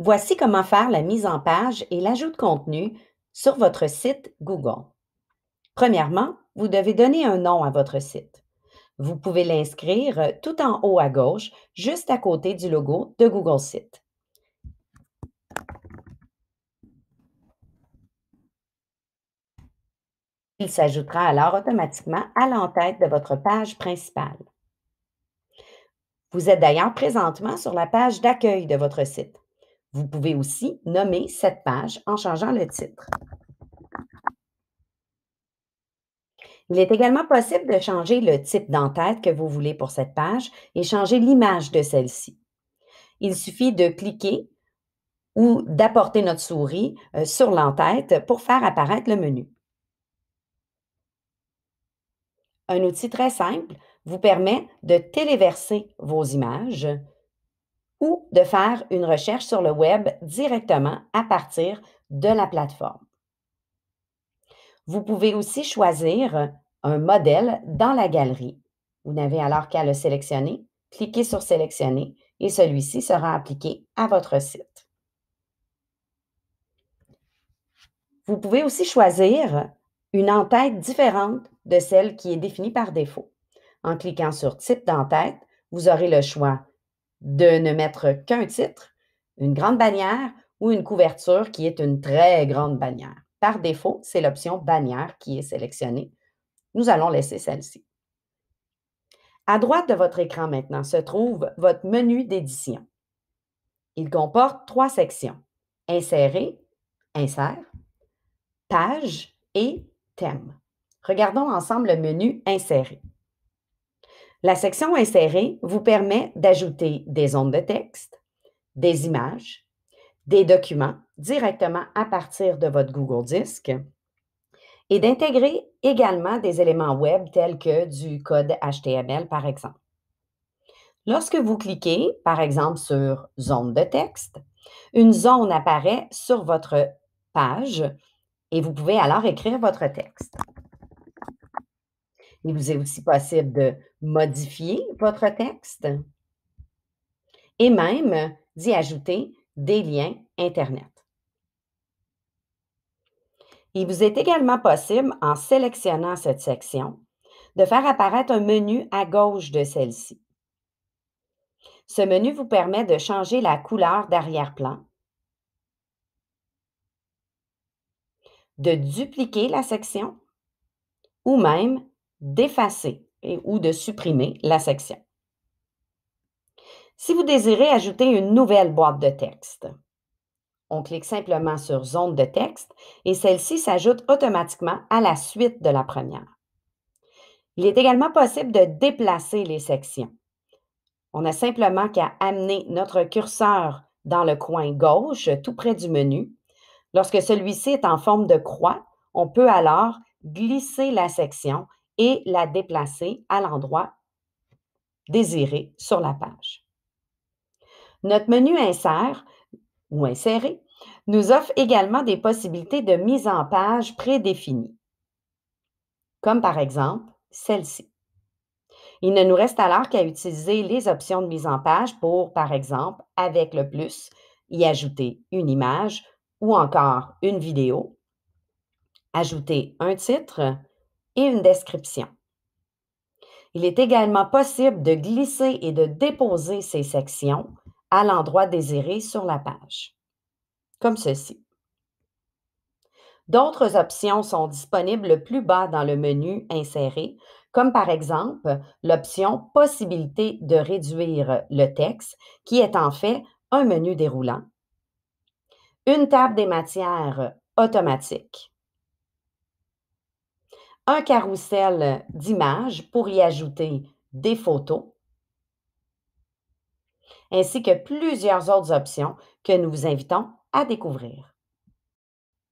Voici comment faire la mise en page et l'ajout de contenu sur votre site Google. Premièrement, vous devez donner un nom à votre site. Vous pouvez l'inscrire tout en haut à gauche, juste à côté du logo de Google Site. Il s'ajoutera alors automatiquement à l'en-tête de votre page principale. Vous êtes d'ailleurs présentement sur la page d'accueil de votre site. Vous pouvez aussi nommer cette page en changeant le titre. Il est également possible de changer le type d'entête que vous voulez pour cette page et changer l'image de celle-ci. Il suffit de cliquer ou d'apporter notre souris sur l'entête pour faire apparaître le menu. Un outil très simple vous permet de téléverser vos images ou de faire une recherche sur le web directement à partir de la plateforme. Vous pouvez aussi choisir un modèle dans la galerie. Vous n'avez alors qu'à le sélectionner, cliquez sur Sélectionner et celui-ci sera appliqué à votre site. Vous pouvez aussi choisir une en-tête différente de celle qui est définie par défaut. En cliquant sur Type d'en-tête, vous aurez le choix de ne mettre qu'un titre, une grande bannière ou une couverture qui est une très grande bannière. Par défaut, c'est l'option bannière qui est sélectionnée. Nous allons laisser celle-ci. À droite de votre écran maintenant se trouve votre menu d'édition. Il comporte 3 sections: Insérer, Insère, Page et Thème. Regardons ensemble le menu Insérer. La section Insérer vous permet d'ajouter des zones de texte, des images, des documents directement à partir de votre Google Disc et d'intégrer également des éléments web tels que du code HTML, par exemple. Lorsque vous cliquez, par exemple, sur Zone de texte, une zone apparaît sur votre page et vous pouvez alors écrire votre texte. Il vous est aussi possible de modifier votre texte et même d'y ajouter des liens Internet. Il vous est également possible, en sélectionnant cette section, de faire apparaître un menu à gauche de celle-ci. Ce menu vous permet de changer la couleur d'arrière-plan, de dupliquer la section ou même d'effacer ou de supprimer la section. Si vous désirez ajouter une nouvelle boîte de texte, on clique simplement sur Zone de texte et celle-ci s'ajoute automatiquement à la suite de la première. Il est également possible de déplacer les sections. On n'a simplement qu'à amener notre curseur dans le coin gauche, tout près du menu. Lorsque celui-ci est en forme de croix, on peut alors glisser la section et la déplacer à l'endroit désiré sur la page. Notre menu Insère ou Insérer nous offre également des possibilités de mise en page prédéfinies, comme par exemple celle-ci. Il ne nous reste alors qu'à utiliser les options de mise en page pour, par exemple, avec le plus, y ajouter une image ou encore une vidéo, ajouter un titre et une description. Il est également possible de glisser et de déposer ces sections à l'endroit désiré sur la page, comme ceci. D'autres options sont disponibles plus bas dans le menu Insérer, comme par exemple l'option Possibilité de réduire le texte, qui est en fait un menu déroulant, une table des matières automatique, un carrousel d'images pour y ajouter des photos, ainsi que plusieurs autres options que nous vous invitons à découvrir.